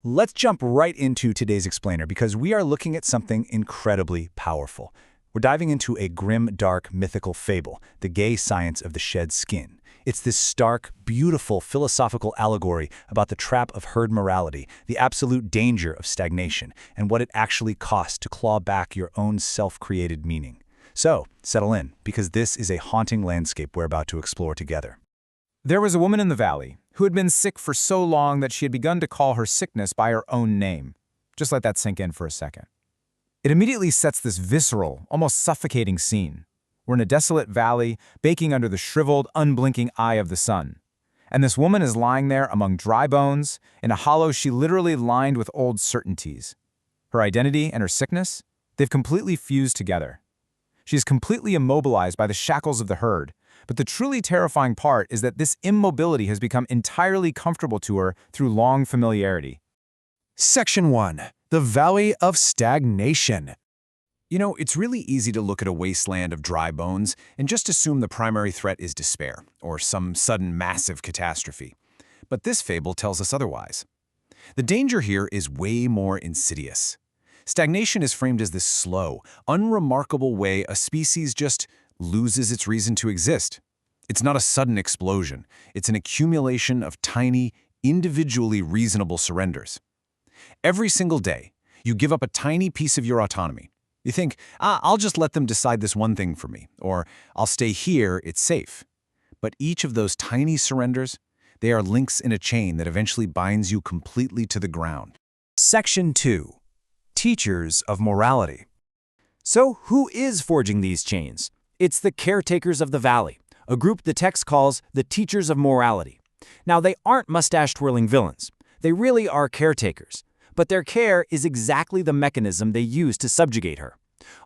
Let's jump right into today's explainer because we are looking at something incredibly powerful. We're diving into a grim, dark, mythical fable, the gay science of the shed skin. It's this stark, beautiful philosophical allegory about the trap of herd morality, the absolute danger of stagnation, and what it actually costs to claw back your own self-created meaning. So, settle in, because this is a haunting landscape we're about to explore together. There was a woman in the valley who had been sick for so long that she had begun to call her sickness by her own name. Just let that sink in for a second. It immediately sets this visceral, almost suffocating scene. We're in a desolate valley, baking under the shriveled, unblinking eye of the sun. And this woman is lying there among dry bones, in a hollow she literally lined with old certainties. Her identity and her sickness, they've completely fused together. She's completely immobilized by the shackles of the herd, but the truly terrifying part is that this immobility has become entirely comfortable to her through long familiarity. Section 1. The Valley of Stagnation. You know, it's really easy to look at a wasteland of dry bones and just assume the primary threat is despair, or some sudden massive catastrophe. But this fable tells us otherwise. The danger here is way more insidious. Stagnation is framed as this slow, unremarkable way a species just loses its reason to exist. It's not a sudden explosion. It's an accumulation of tiny, individually reasonable surrenders. Every single day, you give up a tiny piece of your autonomy. You think, I'll just let them decide this one thing for me, or I'll stay here, it's safe. But each of those tiny surrenders, they are links in a chain that eventually binds you completely to the ground. Section 2. Teachers of Morality. So who is forging these chains? It's the caretakers of the valley, a group the text calls the Teachers of Morality. Now, they aren't mustache-twirling villains. They really are caretakers. But their care is exactly the mechanism they use to subjugate her.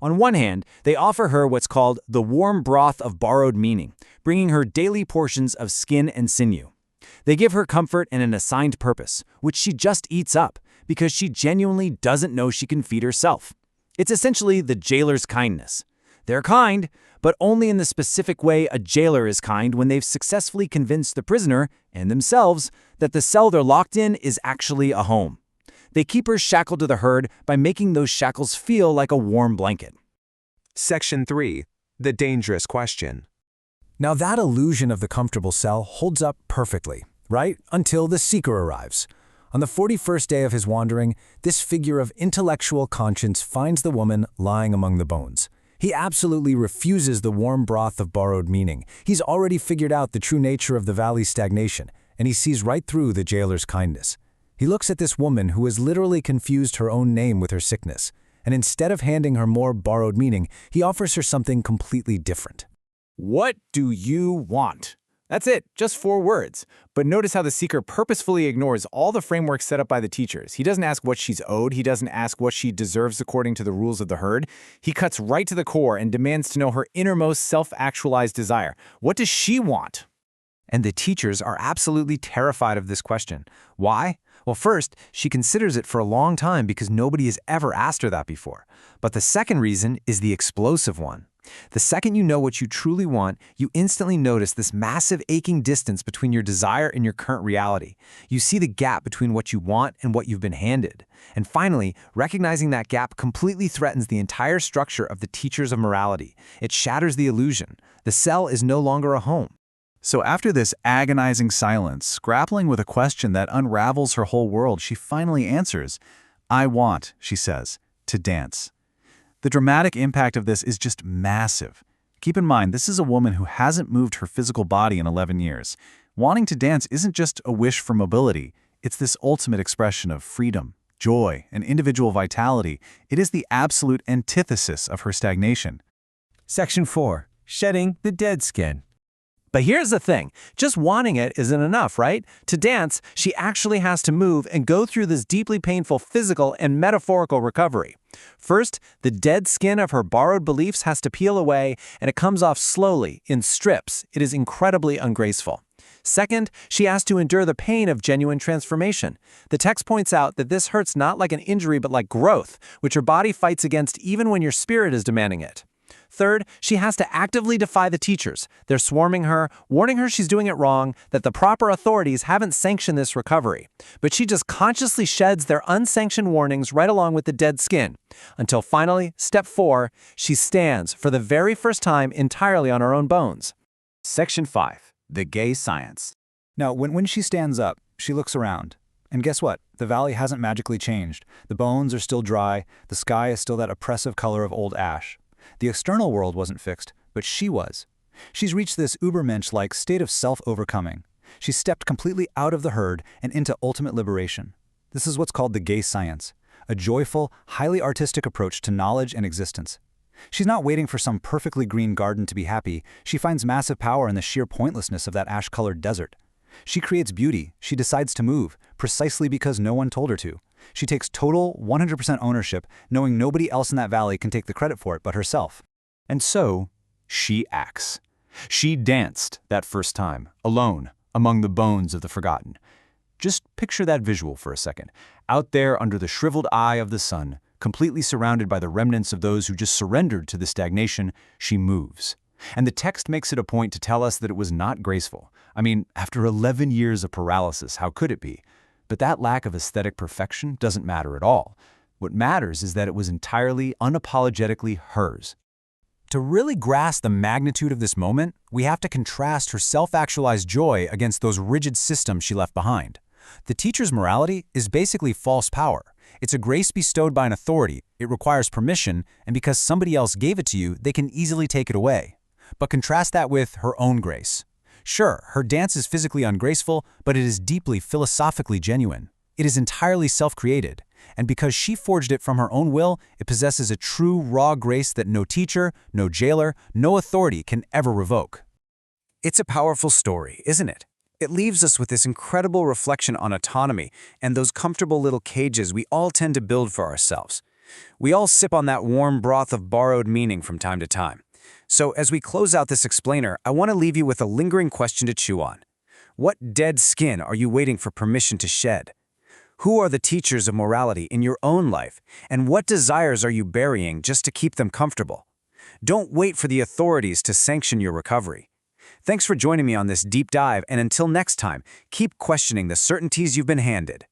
On one hand, they offer her what's called the warm broth of borrowed meaning, bringing her daily portions of skin and sinew. They give her comfort and an assigned purpose, which she just eats up, because she genuinely doesn't know she can feed herself. It's essentially the jailer's kindness. They're kind, but only in the specific way a jailer is kind when they've successfully convinced the prisoner, and themselves, that the cell they're locked in is actually a home. They keep her shackled to the herd by making those shackles feel like a warm blanket. Section 3. The Dangerous Question. Now that illusion of the comfortable cell holds up perfectly, right? Until the seeker arrives. On the 41st day of his wandering, this figure of intellectual conscience finds the woman lying among the bones. He absolutely refuses the warm broth of borrowed meaning. He's already figured out the true nature of the valley's stagnation, and he sees right through the jailer's kindness. He looks at this woman who has literally confused her own name with her sickness, and instead of handing her more borrowed meaning, he offers her something completely different. What do you want? That's it, just 4 words. But notice how the seeker purposefully ignores all the framework set up by the teachers. He doesn't ask what she's owed. He doesn't ask what she deserves according to the rules of the herd. He cuts right to the core and demands to know her innermost self-actualized desire. What does she want? And the teachers are absolutely terrified of this question. Why? Well, first, she considers it for a long time because nobody has ever asked her that before. But the second reason is the explosive one. The second you know what you truly want, you instantly notice this massive aching distance between your desire and your current reality. You see the gap between what you want and what you've been handed. And finally, recognizing that gap completely threatens the entire structure of the Teachers of Morality. It shatters the illusion. The cell is no longer a home. So after this agonizing silence, grappling with a question that unravels her whole world, she finally answers, "I want," she says, "to dance." The dramatic impact of this is just massive. Keep in mind, this is a woman who hasn't moved her physical body in 11 years. Wanting to dance isn't just a wish for mobility. It's this ultimate expression of freedom, joy, and individual vitality. It is the absolute antithesis of her stagnation. Section 4. Shedding the dead skin. But here's the thing, just wanting it isn't enough, right? To dance, she actually has to move and go through this deeply painful physical and metaphorical recovery. First, the dead skin of her borrowed beliefs has to peel away, and it comes off slowly, in strips. It is incredibly ungraceful. Second, she has to endure the pain of genuine transformation. The text points out that this hurts not like an injury but like growth, which her body fights against even when your spirit is demanding it. Third, she has to actively defy the teachers. They're swarming her, warning her she's doing it wrong, that the proper authorities haven't sanctioned this recovery. But she just consciously sheds their unsanctioned warnings right along with the dead skin. Until finally, step 4, she stands for the very first time entirely on her own bones. Section 5. The Gay Science. Now, when she stands up, she looks around. And guess what? The valley hasn't magically changed. The bones are still dry, the sky is still that oppressive color of old ash. The external world wasn't fixed, but she was. She's reached this Ubermensch-like state of self-overcoming. She's stepped completely out of the herd and into ultimate liberation. This is what's called the Gay Science, a joyful, highly artistic approach to knowledge and existence. She's not waiting for some perfectly green garden to be happy. She finds massive power in the sheer pointlessness of that ash-colored desert. She creates beauty. She decides to move, precisely because no one told her to. She takes total, 100% ownership, knowing nobody else in that valley can take the credit for it but herself. And so, she acts. She danced that first time, alone, among the bones of the forgotten. Just picture that visual for a second. Out there under the shriveled eye of the sun, completely surrounded by the remnants of those who just surrendered to the stagnation, she moves. And the text makes it a point to tell us that it was not graceful. I mean, after 11 years of paralysis, how could it be? But that lack of aesthetic perfection doesn't matter at all. What matters is that it was entirely, unapologetically hers. To really grasp the magnitude of this moment, we have to contrast her self-actualized joy against those rigid systems she left behind. The teacher's morality is basically false power. It's a grace bestowed by an authority, it requires permission, and because somebody else gave it to you, they can easily take it away. But contrast that with her own grace. Sure, her dance is physically ungraceful, but it is deeply philosophically genuine. It is entirely self-created, and because she forged it from her own will, it possesses a true, raw grace that no teacher, no jailer, no authority can ever revoke. It's a powerful story, isn't it? It leaves us with this incredible reflection on autonomy and those comfortable little cages we all tend to build for ourselves. We all sip on that warm broth of borrowed meaning from time to time. So as we close out this explainer, I want to leave you with a lingering question to chew on. What dead skin are you waiting for permission to shed? Who are the teachers of morality in your own life, and what desires are you burying just to keep them comfortable? Don't wait for the authorities to sanction your recovery. Thanks for joining me on this deep dive, and until next time, keep questioning the certainties you've been handed.